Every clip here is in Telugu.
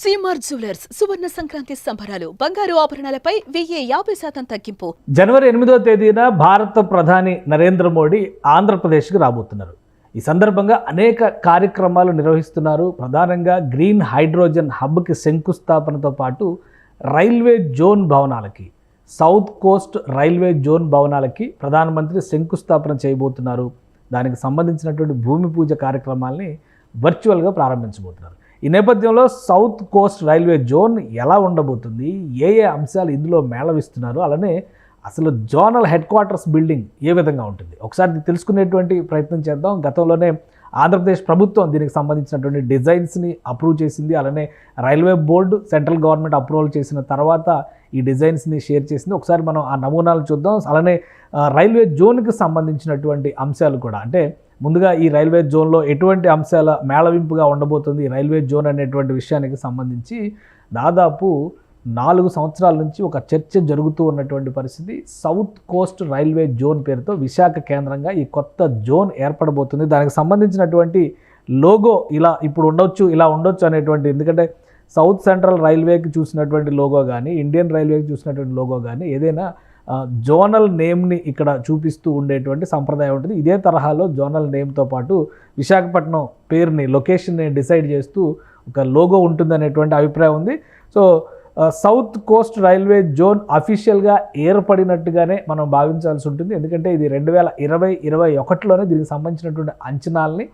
సీమార్ జ్యువెలర్స్ సువర్ణ సంక్రాంతి సంబరాలు బంగారు ఆభరణాలపై 1050% తగ్గింపు. జనవరి 8వ తేదీన భారత ప్రధాని నరేంద్ర మోడీ ఆంధ్రప్రదేశ్కి రాబోతున్నారు. ఈ సందర్భంగా అనేక కార్యక్రమాలు నిర్వహిస్తున్నారు. ప్రధానంగా గ్రీన్ హైడ్రోజన్ హబ్కి శంకుస్థాపనతో పాటు రైల్వే జోన్ భవనాలకి, సౌత్ కోస్ట్ రైల్వే జోన్ భవనాలకి ప్రధానమంత్రి శంకుస్థాపన చేయబోతున్నారు. దానికి సంబంధించినటువంటి భూమి పూజ కార్యక్రమాల్ని వర్చువల్గా ప్రారంభించబోతున్నారు. ఈ నేపథ్యంలో సౌత్ కోస్ట్ రైల్వే జోన్ ఎలా ఉండబోతుంది, ఏ అంశాలు ఇందులో మేళవిస్తున్నారు, అలానే అసలు జోనల్ హెడ్ క్వార్టర్స్ బిల్డింగ్ ఏ విధంగా ఉంటుంది ఒకసారి తెలుసుకునేటువంటి ప్రయత్నం చేద్దాం. గతంలోనే ఆంధ్రప్రదేశ్ ప్రభుత్వం దీనికి సంబంధించినటువంటి డిజైన్స్ని అప్రూవ్ చేసింది. అలానే railway board central government approval చేసిన తర్వాత ఈ డిజైన్స్ని షేర్ చేసింది. ఒకసారి మనం ఆ నమూనాలు చూద్దాం. అలానే రైల్వే జోన్కి సంబంధించినటువంటి అంశాలు కూడా, అంటే ముందుగా ఈ రైల్వే జోన్లో ఎటువంటి అంశాల మేళవింపుగా ఉండబోతుంది ఈ రైల్వే జోన్ అనేటువంటి విషయానికి సంబంధించి దాదాపు 4 సంవత్సరాల నుంచి ఒక చర్చ జరుగుతూ ఉన్నటువంటి పరిస్థితి. సౌత్ కోస్ట్ రైల్వే జోన్ పేరుతో విశాఖ కేంద్రంగా ఈ కొత్త జోన్ ఏర్పడబోతుంది. దానికి సంబంధించినటువంటి లోగో ఇప్పుడు ఇలా ఉండొచ్చు అనేటువంటి, ఎందుకంటే సౌత్ సెంట్రల్ రైల్వేకి చూసినటువంటి లోగో కానీ, ఇండియన్ రైల్వేకి చూసినటువంటి లోగో కానీ ఏదైనా జోనల్ నేమ్ని ఇక్కడ చూపిస్తూ ఉండేటువంటి సంప్రదాయం ఉంటుంది. ఇదే తరహాలో జోనల్ నేమ్తో పాటు విశాఖపట్నం పేరుని, లొకేషన్ని డిసైడ్ చేస్తూ ఒక లోగో ఉంటుందనేటువంటి అభిప్రాయం ఉంది. So south coast railway zone అఫీషియల్గా ఏర్పడినట్టుగానే మనం భావించాల్సి ఉంటుంది. ఎందుకంటే ఇది 2020-21లోనే దీనికి సంబంధించినటువంటి అంచనాల్ని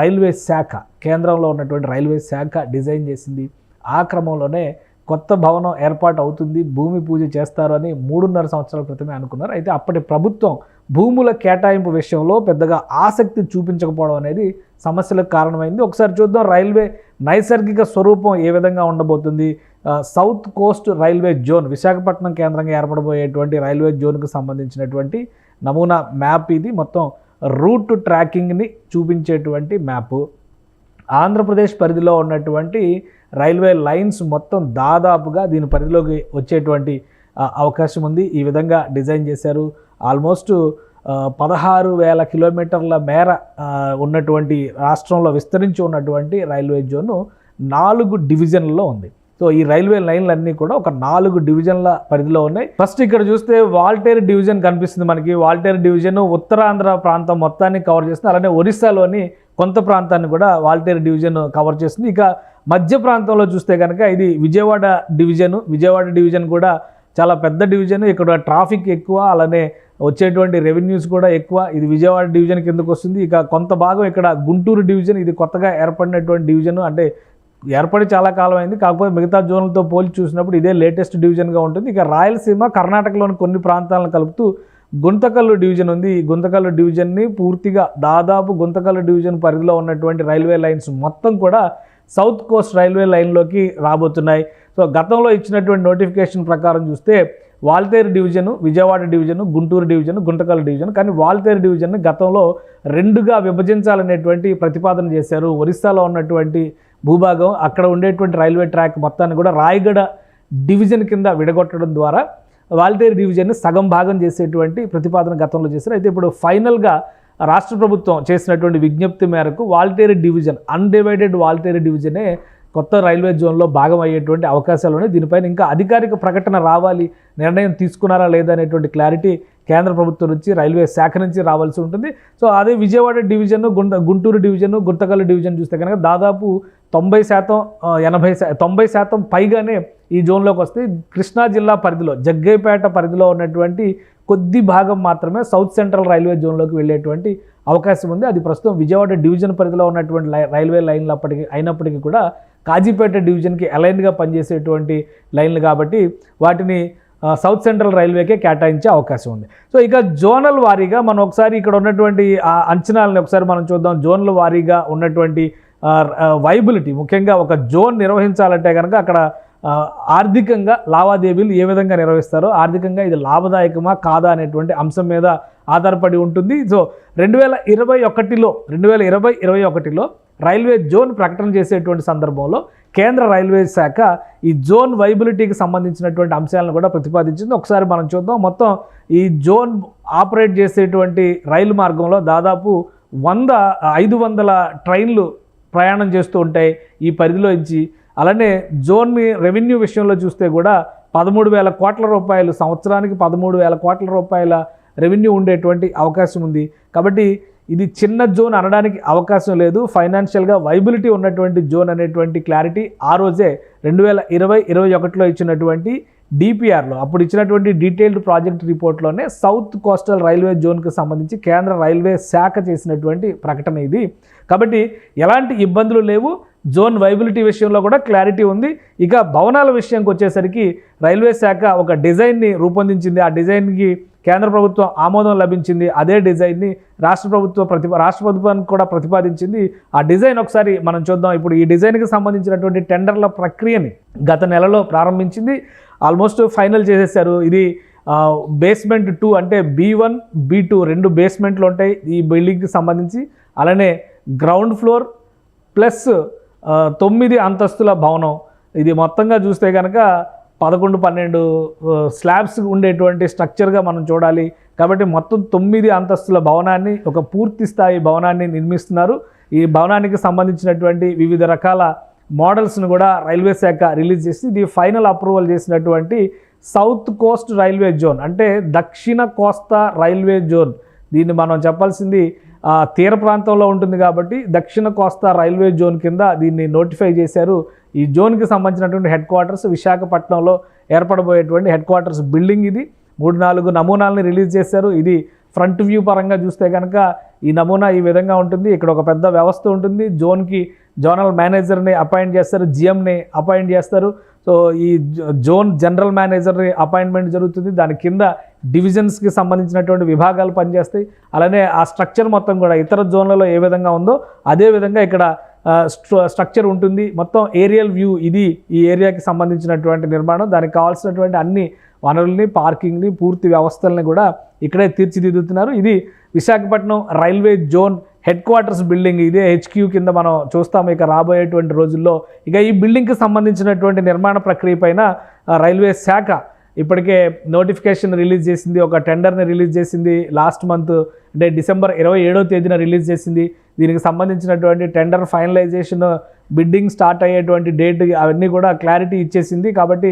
రైల్వే శాఖ, కేంద్రంలో ఉన్నటువంటి రైల్వే శాఖ డిజైన్ చేసింది. ఆ క్రమంలోనే కొత్త భవనం ఏర్పాటు అవుతుంది, భూమి పూజ చేస్తారు అని 3.5 సంవత్సరాల క్రితమే అనుకున్నారు. అయితే అప్పటి ప్రభుత్వం భూముల కేటాయింపు విషయంలో పెద్దగా ఆసక్తి చూపించకపోవడం అనేది సమస్యలకు కారణమైంది. ఒకసారి చూద్దాం రైల్వే నైసర్గిక స్వరూపం ఏ విధంగా ఉండబోతుంది. South coast railway zone, Visakhapatnam కేంద్రంగా ఏర్పడబోయేటువంటి రైల్వే జోన్కి సంబంధించినటువంటి నమూనా మ్యాప్ ఇది. మొత్తం రూట్ ట్రాకింగ్ని చూపించేటువంటి మ్యాపు. ఆంధ్రప్రదేశ్ పరిధిలో ఉన్నటువంటి రైల్వే లైన్స్ మొత్తం దాదాపుగా దీని పరిధిలోకి వచ్చేటువంటి అవకాశం ఉంది. ఈ విధంగా డిజైన్ చేశారు. ఆల్మోస్ట్ 16,000 కిలోమీటర్ల మేర ఉన్నటువంటి రాష్ట్రంలో విస్తరించి ఉన్నటువంటి రైల్వే జోన్ 4 డివిజన్లలో ఉంది. సో ఈ రైల్వే లైన్లన్నీ కూడా ఒక 4 డివిజన్ల పరిధిలో ఉన్నాయి. ఫస్ట్ ఇక్కడ చూస్తే వాల్టేరు డివిజన్ కనిపిస్తుంది మనకి. వాల్టేరు డివిజన్ ఉత్తరాంధ్ర ప్రాంతం మొత్తాన్ని కవర్ చేస్తుంది. అలానే ఒరిస్సాలోని కొంత ప్రాంతాన్ని కూడా వాల్టేరు డివిజన్ కవర్ చేస్తుంది. ఇక మధ్య ప్రాంతంలో చూస్తే కనుక ఇది విజయవాడ డివిజన్ కూడా చాలా పెద్ద డివిజన్. ఇక్కడ ట్రాఫిక్ ఎక్కువ, అలానే వచ్చేటువంటి రెవెన్యూస్ కూడా ఎక్కువ. ఇది విజయవాడ డివిజన్ కిందకు వస్తుంది. ఇక కొంత భాగం ఇక్కడ గుంటూరు డివిజన్, ఇది కొత్తగా ఏర్పడినటువంటి డివిజన్. అంటే ఏర్పడి చాలా కాలం అయింది, కాకపోతే మిగతా జోన్లతో పోల్చి చూసినప్పుడు ఇదే లేటెస్ట్ డివిజన్గా ఉంటుంది. ఇక రాయలసీమ, కర్ణాటకలోని కొన్ని ప్రాంతాలను కలుపుతూ గుంతకల్లు డివిజన్ ఉంది. ఈ గుంతకల్లు డివిజన్ని పూర్తిగా దాదాపు గుంతకల్లు డివిజన్ పరిధిలో ఉన్నటువంటి రైల్వే లైన్స్ మొత్తం కూడా సౌత్ కోస్ట్ రైల్వే లైన్లోకి రాబోతున్నాయి. సో గతంలో ఇచ్చినటువంటి నోటిఫికేషన్ ప్రకారం చూస్తే Waltair division, Vijayawada division, Guntur division, Guntakal division. కానీ వాల్తేరు డివిజన్ని గతంలో 2గా విభజించాలనేటువంటి ప్రతిపాదన చేశారు. ఒరిస్సాలో ఉన్నటువంటి భూభాగం, అక్కడ ఉండేటువంటి రైల్వే ట్రాక్ మొత్తాన్ని కూడా రాయగడ డివిజన్ కింద విడగొట్టడం ద్వారా వాల్తేరు డివిజన్ని సగం భాగం చేసేటువంటి ప్రతిపాదన గతంలో చేశారు. అయితే ఇప్పుడు ఫైనల్గా రాష్ట్ర ప్రభుత్వం చేసినటువంటి విజ్ఞప్తి మేరకు వాల్తేరు డివిజన్, అన్డివైడెడ్ వాల్తేరు డివిజనే కొత్త రైల్వే జోన్లో భాగం అయ్యేటువంటి అవకాశాలు ఉన్నాయి. దీనిపైన ఇంకా అధికారిక ప్రకటన రావాలి, నిర్ణయం తీసుకున్నారా లేదా అనేటువంటి క్లారిటీ కేంద్ర ప్రభుత్వం నుంచి, రైల్వే శాఖ నుంచి రావాల్సి ఉంటుంది. సో అదే Vijayawada division, Guntur division, Guntakal division చూస్తే కనుక దాదాపు 90% పైగానే ఈ జోన్లోకి వస్తే కృష్ణా జిల్లా పరిధిలో, జగ్గైపేట పరిధిలో ఉన్నటువంటి కొద్ది భాగం మాత్రమే సౌత్ సెంట్రల్ రైల్వే జోన్లోకి వెళ్ళేటువంటి అవకాశం ఉంది. అది ప్రస్తుతం విజయవాడ డివిజన్ పరిధిలో ఉన్నటువంటి రైల్వే లైన్లు అయినప్పటికీ కూడా కాజీపేట డివిజన్కి అలైన్గా పనిచేసేటువంటి లైన్లు కాబట్టి వాటిని సౌత్ సెంట్రల్ రైల్వేకే కేటాయించే అవకాశం ఉంది. సో ఇక జోనల్ వారీగా మనం ఒకసారి ఇక్కడ ఉన్నటువంటి అంచనాలని ఒకసారి మనం చూద్దాం. జోన్ల వారీగా ఉన్నటువంటి వైబిలిటీ, ముఖ్యంగా ఒక జోన్ నిర్వహించాలంటే కనుక అక్కడ ఆర్థికంగా లావాదేవీలు ఏ విధంగా నిర్వహిస్తారో, ఆర్థికంగా ఇది లాభదాయకమా కాదా అనేటువంటి అంశం మీద ఆధారపడి ఉంటుంది. సో 2020-21లో రైల్వే జోన్ ప్రకటన చేసేటువంటి సందర్భంలో కేంద్ర రైల్వే శాఖ ఈ జోన్ వైబిలిటీకి సంబంధించినటువంటి అంశాలను కూడా ప్రతిపాదించింది. ఒకసారి మనం చూద్దాం. మొత్తం ఈ జోన్ ఆపరేట్ చేసేటువంటి రైలు మార్గంలో దాదాపు 500 ట్రైన్లు ప్రయాణం చేస్తూ ఉంటాయి ఈ పరిధిలో నుంచి. అలానే జోన్ రెవెన్యూ విషయంలో చూస్తే కూడా 13,000 కోట్ల రూపాయలు, సంవత్సరానికి 13,000 కోట్ల రూపాయల రెవెన్యూ ఉండేటువంటి అవకాశం ఉంది. కాబట్టి ఇది చిన్న జోన్ అనడానికి అవకాశం లేదు. ఫైనాన్షియల్గా వైబిలిటీ ఉన్నటువంటి జోన్ అనేటువంటి క్లారిటీ ఆ రోజే 2020-21లో ఇచ్చినటువంటి డిపిఆర్లో, అప్పుడు ఇచ్చినటువంటి డీటెయిల్డ్ ప్రాజెక్ట్ రిపోర్ట్లోనే సౌత్ కోస్టల్ రైల్వే జోన్కి సంబంధించి కేంద్ర రైల్వే శాఖ చేసినటువంటి ప్రకటన ఇది. కాబట్టి ఎలాంటి ఇబ్బందులు లేవు. జోన్ వైబిలిటీ విషయంలో కూడా క్లారిటీ ఉంది. ఇక భవనాల విషయానికి వచ్చేసరికి రైల్వే శాఖ ఒక డిజైన్ని రూపొందించింది. ఆ డిజైన్కి కేంద్ర ప్రభుత్వం ఆమోదం లభించింది. అదే డిజైన్ని రాష్ట్ర ప్రభుత్వానికి కూడా ప్రతిపాదించింది. ఆ డిజైన్ ఒకసారి మనం చూద్దాం. ఇప్పుడు ఈ డిజైన్కి సంబంధించినటువంటి టెండర్ల ప్రక్రియని గత నెలలో ప్రారంభించింది. ఆల్మోస్ట్ ఫైనల్ చేసేసారు. ఇది బేస్మెంట్ 2 అంటే B1, B2 2 బేస్మెంట్లు ఉంటాయి ఈ బిల్డింగ్కి సంబంధించి. అలానే గ్రౌండ్ ఫ్లోర్ ప్లస్ 9 అంతస్తుల భవనం. ఇది మొత్తంగా చూస్తే కనుక 11-12 స్లాబ్స్ ఉండేటువంటి స్ట్రక్చర్గా మనం చూడాలి. కాబట్టి మొత్తం 9 అంతస్తుల భవనాన్ని, ఒక పూర్తి స్థాయి భవనాన్ని నిర్మిస్తున్నారు. ఈ భవనానికి సంబంధించినటువంటి వివిధ రకాల మోడల్స్ను కూడా రైల్వే శాఖ రిలీజ్ చేసి ఇది ఫైనల్ అప్రూవల్ చేసినటువంటి సౌత్ కోస్ట్ రైల్వే జోన్, అంటే దక్షిణ కోస్తా రైల్వే జోన్. దీన్ని మనం చెప్పాల్సింది తీర ప్రాంతంలో ఉంటుంది కాబట్టి దక్షిణ కోస్తా రైల్వే జోన్ కింద దీన్ని నోటిఫై చేశారు. ఈ జోన్కి సంబంధించినటువంటి హెడ్ క్వార్టర్స్ విశాఖపట్నంలో ఏర్పడబోయేటువంటి హెడ్ క్వార్టర్స్ బిల్డింగ్ ఇది. 3-4 నమూనాలని రిలీజ్ చేశారు. ఇది ఫ్రంట్ వ్యూ పరంగా చూస్తే కనుక ఈ నమూనా ఈ విధంగా ఉంటుంది. ఇక్కడ ఒక పెద్ద వ్యవస్థ ఉంటుంది. జోన్కి జోనల్ మేనేజర్ని అపాయింట్ చేస్తారు, జిఎంని అపాయింట్ చేస్తారు. సో ఈ జోన్ జనరల్ మేనేజర్ని అపాయింట్మెంట్ జరుగుతుంది. దాని కింద డివిజన్స్కి సంబంధించినటువంటి విభాగాలు పనిచేస్తాయి. అలానే ఆ స్ట్రక్చర్ మొత్తం కూడా ఇతర జోన్లలో ఏ విధంగా ఉందో అదే విధంగా ఇక్కడ స్ట్రక్చర్ ఉంటుంది. మొత్తం ఏరియల్ వ్యూ ఇది ఈ ఏరియాకి సంబంధించినటువంటి నిర్మాణం. దానికి కావాల్సినటువంటి అన్ని వనరుల్ని, పార్కింగ్ని, పూర్తి వ్యవస్థల్ని కూడా ఇక్కడే తీర్చిదిద్దుతున్నారు. ఇది Visakhapatnam railway zone head quarters building. ఇదే HQ కింద మనం చూస్తాము ఇక రాబోయేటువంటి రోజుల్లో. ఇక ఈ బిల్డింగ్కి సంబంధించినటువంటి నిర్మాణ ప్రక్రియ పైన రైల్వే శాఖ ఇప్పటికే నోటిఫికేషన్ రిలీజ్ చేసింది, ఒక టెండర్ని రిలీజ్ చేసింది. లాస్ట్ మంత్ అంటే డిసెంబర్ 27వ తేదీన రిలీజ్ చేసింది. దీనికి సంబంధించినటువంటి టెండర్ ఫైనలైజేషన్, బిడ్డింగ్ స్టార్ట్ అయ్యేటువంటి డేట్ అవన్నీ కూడా క్లారిటీ ఇచ్చేసింది. కాబట్టి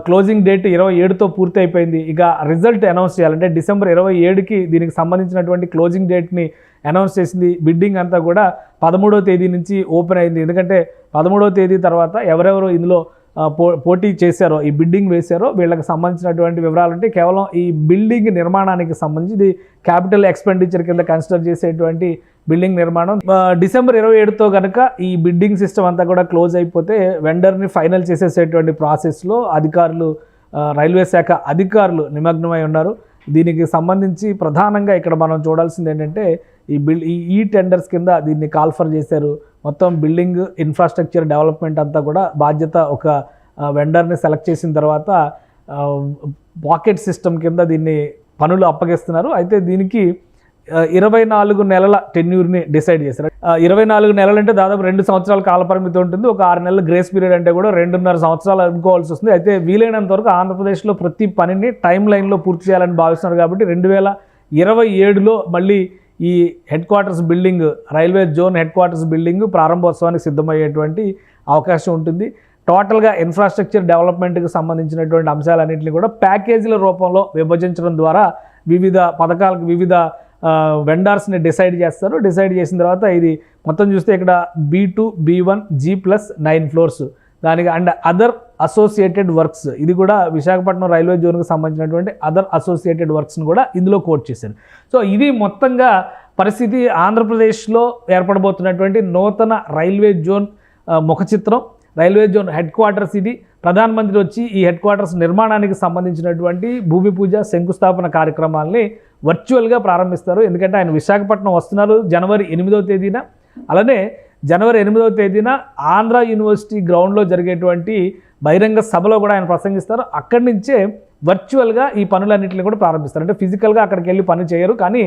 క్లోజింగ్ డేట్ 27తో పూర్తి అయిపోయింది. ఇక రిజల్ట్ అనౌన్స్ చేయాలంటే డిసెంబర్ 27కి దీనికి సంబంధించినటువంటి క్లోజింగ్ డేట్ని అనౌన్స్ చేసింది. బిడ్డింగ్ అంతా కూడా 13వ తేదీ నుంచి ఓపెన్ అయింది. ఎందుకంటే 13వ తేదీ తర్వాత ఎవరెవరు ఇందులో పోటీ చేశారో, ఈ బిడ్డింగ్ వేశారో వీళ్ళకి సంబంధించినటువంటి వివరాలంటే కేవలం ఈ బిల్డింగ్ నిర్మాణానికి సంబంధించి ఇది క్యాపిటల్ ఎక్స్పెండిచర్ కింద కన్సిడర్ చేసేటువంటి బిల్డింగ్ నిర్మాణం. డిసెంబర్ 27తో కనుక ఈ బిడ్డింగ్ సిస్టమ్ అంతా కూడా క్లోజ్ అయిపోతే వెండర్ని ఫైనల్ చేసేసేటువంటి ప్రాసెస్లో అధికారులు, రైల్వే శాఖ అధికారులు నిమగ్నమై ఉన్నారు. దీనికి సంబంధించి ప్రధానంగా ఇక్కడ మనం చూడాల్సింది ఏంటంటే ఈ టెండర్స్ కింద దీన్ని కాల్ఫర్ చేశారు. మొత్తం బిల్డింగ్ ఇన్ఫ్రాస్ట్రక్చర్ డెవలప్మెంట్ అంతా కూడా బాధ్యత ఒక వెండర్ని సెలెక్ట్ చేసిన తర్వాత పాకెట్ సిస్టమ్ కింద దీన్ని పనులు అప్పగిస్తున్నారు. అయితే దీనికి 24 నెలల టెన్యూర్ని డిసైడ్ చేశారు. 24 నెలలు అంటే దాదాపు 2 సంవత్సరాల కాలపరిమితి ఉంటుంది. ఒక 6 నెలల గ్రేస్ పీరియడ్ అంటే కూడా 2.5 సంవత్సరాలు అనుకోవాల్సి వస్తుంది. అయితే వీలైనంత వరకు ఆంధ్రప్రదేశ్లో ప్రతి పనిని టైం లైన్లో పూర్తి చేయాలని భావిస్తున్నారు. కాబట్టి 2027లో మళ్ళీ ఈ head quarters building, railway zone head quarters building ప్రారంభోత్సవానికి సిద్ధమయ్యేటువంటి అవకాశం ఉంటుంది. టోటల్గా ఇన్ఫ్రాస్ట్రక్చర్ డెవలప్మెంట్కి సంబంధించినటువంటి అంశాలన్నింటినీ కూడా ప్యాకేజీల రూపంలో విభజించడం ద్వారా వివిధ పథకాలకు వివిధ వెండర్స్ని డిసైడ్ చేస్తారు. డిసైడ్ చేసిన తర్వాత ఇది మొత్తం చూస్తే ఇక్కడ B2, B1, G+9 ఫ్లోర్స్, దానికి అండ్ అదర్ అసోసియేటెడ్ వర్క్స్, ఇది కూడా విశాఖపట్నం రైల్వే జోన్కి సంబంధించినటువంటి అదర్ అసోసియేటెడ్ వర్క్స్ని కూడా ఇందులో కోట్ చేశారు. సో ఇది మొత్తంగా పరిస్థితి. ఆంధ్రప్రదేశ్లో ఏర్పడబోతున్నటువంటి నూతన రైల్వే జోన్ ముఖ చిత్రం, రైల్వే జోన్ హెడ్ క్వార్టర్స్ ఇది. ప్రధానమంత్రి వచ్చి ఈ హెడ్ క్వార్టర్స్ నిర్మాణానికి సంబంధించినటువంటి భూమి పూజ, శంకుస్థాపన కార్యక్రమాల్ని వర్చువల్గా ప్రారంభిస్తారు. ఎందుకంటే ఆయన విశాఖపట్నం వస్తున్నారు జనవరి 8వ తేదీన. అలానే జనవరి 8వ తేదీన ఆంధ్ర యూనివర్సిటీ గ్రౌండ్లో జరిగేటువంటి బహిరంగ సభలో కూడా ఆయన ప్రసంగిస్తారు. అక్కడి నుంచే వర్చువల్గా ఈ పనులన్నింటినీ కూడా ప్రారంభిస్తారు. అంటే ఫిజికల్గా అక్కడికి వెళ్ళి పని చేయరు, కానీ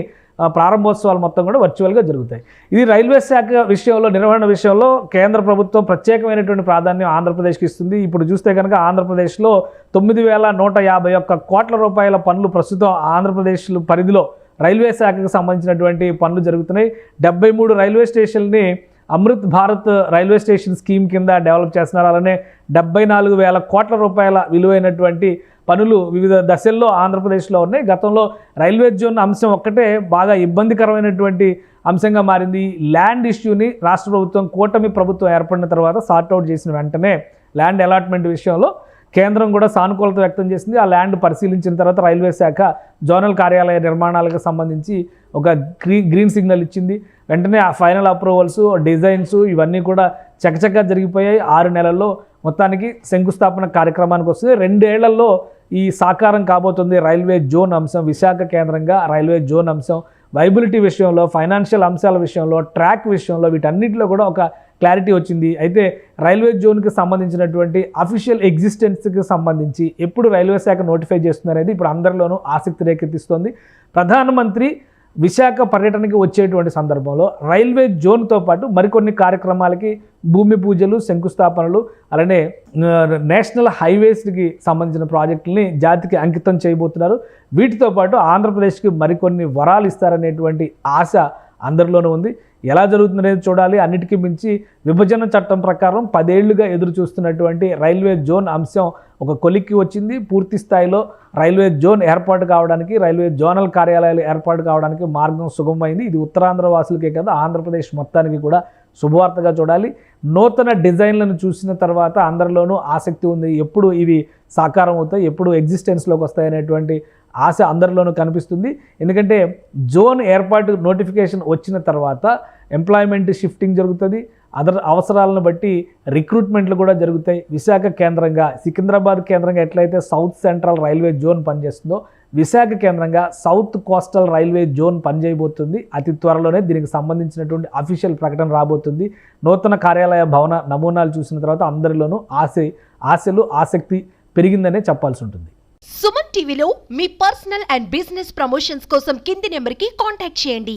ప్రారంభోత్సవాలు మొత్తం కూడా వర్చువల్గా జరుగుతాయి. ఇది రైల్వే శాఖ విషయంలో, నిర్వహణ విషయంలో కేంద్ర ప్రభుత్వం ప్రత్యేకమైనటువంటి ప్రాధాన్యం ఆంధ్రప్రదేశ్కి ఇస్తుంది. ఇప్పుడు చూస్తే కనుక ఆంధ్రప్రదేశ్లో 9,151 కోట్ల రూపాయల పనులు ప్రస్తుతం ఆంధ్రప్రదేశ్ పరిధిలో రైల్వే శాఖకు సంబంధించినటువంటి పనులు జరుగుతున్నాయి. 73 రైల్వే స్టేషన్ని Amrit Bharat railway station scheme కింద డెవలప్ చేస్తున్నారు. అలానే 74,000 కోట్ల రూపాయల విలువైనటువంటి పనులు వివిధ దశల్లో ఆంధ్రప్రదేశ్లో ఉన్నాయి. గతంలో రైల్వే జోన్ అంశం ఒక్కటే బాగా ఇబ్బందికరమైనటువంటి అంశంగా మారింది. ల్యాండ్ ఇష్యూని రాష్ట్ర ప్రభుత్వం కూటమి ప్రభుత్వం ఏర్పడిన తర్వాత సార్ట్అవుట్ చేసిన వెంటనే ల్యాండ్ అలాట్మెంట్ విషయంలో కేంద్రం కూడా సానుకూలత వ్యక్తం చేసింది. ఆ ల్యాండ్ పరిశీలించిన తర్వాత రైల్వే శాఖ జోనల్ కార్యాలయ నిర్మాణాలకు సంబంధించి ఒక గ్రీన్ సిగ్నల్ ఇచ్చింది. వెంటనే ఆ ఫైనల్ అప్రూవల్స్, డిజైన్స్ ఇవన్నీ కూడా చకచకా జరిగిపోయాయి. 6 నెలల్లో మొత్తానికి శంకుస్థాపన కార్యక్రమానికి వస్తుంది. 2 ఏళ్లలో ఈ సాకారం కాబోతుంది రైల్వే జోన్ అంశం. విశాఖ కేంద్రంగా రైల్వే జోన్ అంశం వైబిలిటీ విషయంలో, ఫైనాన్షియల్ అంశాల విషయంలో, ట్రాక్ విషయంలో వీటన్నిటిలో కూడా ఒక క్లారిటీ వచ్చింది. అయితే రైల్వే జోన్కి సంబంధించినటువంటి అఫీషియల్ ఎగ్జిస్టెన్స్కి సంబంధించి ఎప్పుడు రైల్వే శాఖ నోటిఫై చేస్తుందనేది ఇప్పుడు అందరిలోనూ ఆసక్తి రేకెత్తిస్తోంది. ప్రధానమంత్రి విశాఖ పర్యటనకి వచ్చేటువంటి సందర్భంలో రైల్వే జోన్తో పాటు మరికొన్ని కార్యక్రమాలకి భూమి పూజలు, శంకుస్థాపనలు, అలానే నేషనల్ హైవేస్కి సంబంధించిన ప్రాజెక్టులని జాతికి అంకితం చేయబోతున్నారు. వీటితో పాటు ఆంధ్రప్రదేశ్కి మరికొన్ని వరాలు ఇస్తారనేటువంటి ఆశ అందరిలోనూ ఉంది. ఎలా జరుగుతుందనేది చూడాలి. అన్నిటికీ మించి విభజన చట్టం ప్రకారం 10 ఏళ్లుగా ఎదురు చూస్తున్నటువంటి రైల్వే జోన్ అంశం ఒక కొలిక్కి వచ్చింది. పూర్తి స్థాయిలో రైల్వే జోన్ ఏర్పాటు కావడానికి, రైల్వే జోనల్ కార్యాలయాలు ఏర్పాటు కావడానికి మార్గం సుగమమైంది. ఇది ఉత్తరాంధ్ర వాసులకే కదా, ఆంధ్రప్రదేశ్ మొత్తానికి కూడా శుభవార్తగా చూడాలి. నూతన డిజైన్లను చూసిన తర్వాత అందరిలోనూ ఆసక్తి ఉంది. ఎప్పుడు ఇవి సాకారం అవుతాయి, ఎప్పుడు ఎగ్జిస్టెన్స్లోకి వస్తాయనేటువంటి ఆశ అందరిలోనూ కనిపిస్తుంది. ఎందుకంటే జోన్ ఏర్పాటు నోటిఫికేషన్ వచ్చిన తర్వాత ఎంప్లాయ్మెంట్ షిఫ్టింగ్ జరుగుతుంది. అవసరాలను బట్టి రిక్రూట్మెంట్లు కూడా జరుగుతాయి. విశాఖ కేంద్రంగా, సికింద్రాబాద్ కేంద్రంగా ఎట్లయితే సౌత్ సెంట్రల్ రైల్వే జోన్ పనిచేస్తుందో, విశాఖ కేంద్రంగా సౌత్ కోస్టల్ రైల్వే జోన్ పనిచేయబోతుంది. అతి త్వరలోనే దీనికి సంబంధించినటువంటి అఫీషియల్ ప్రకటన రాబోతుంది. నూతన కార్యాలయ భవన నమూనాలు చూసిన తర్వాత అందరిలోనూ ఆశలు, ఆసక్తి పెరిగిందనే చెప్పాల్సి ఉంటుంది. సుమన్ టీవీలో మీ పర్సనల్ అండ్ బిజినెస్ ప్రమోషన్స్ కోసం కింది నెంబర్కి కాంటాక్ట్ చేయండి.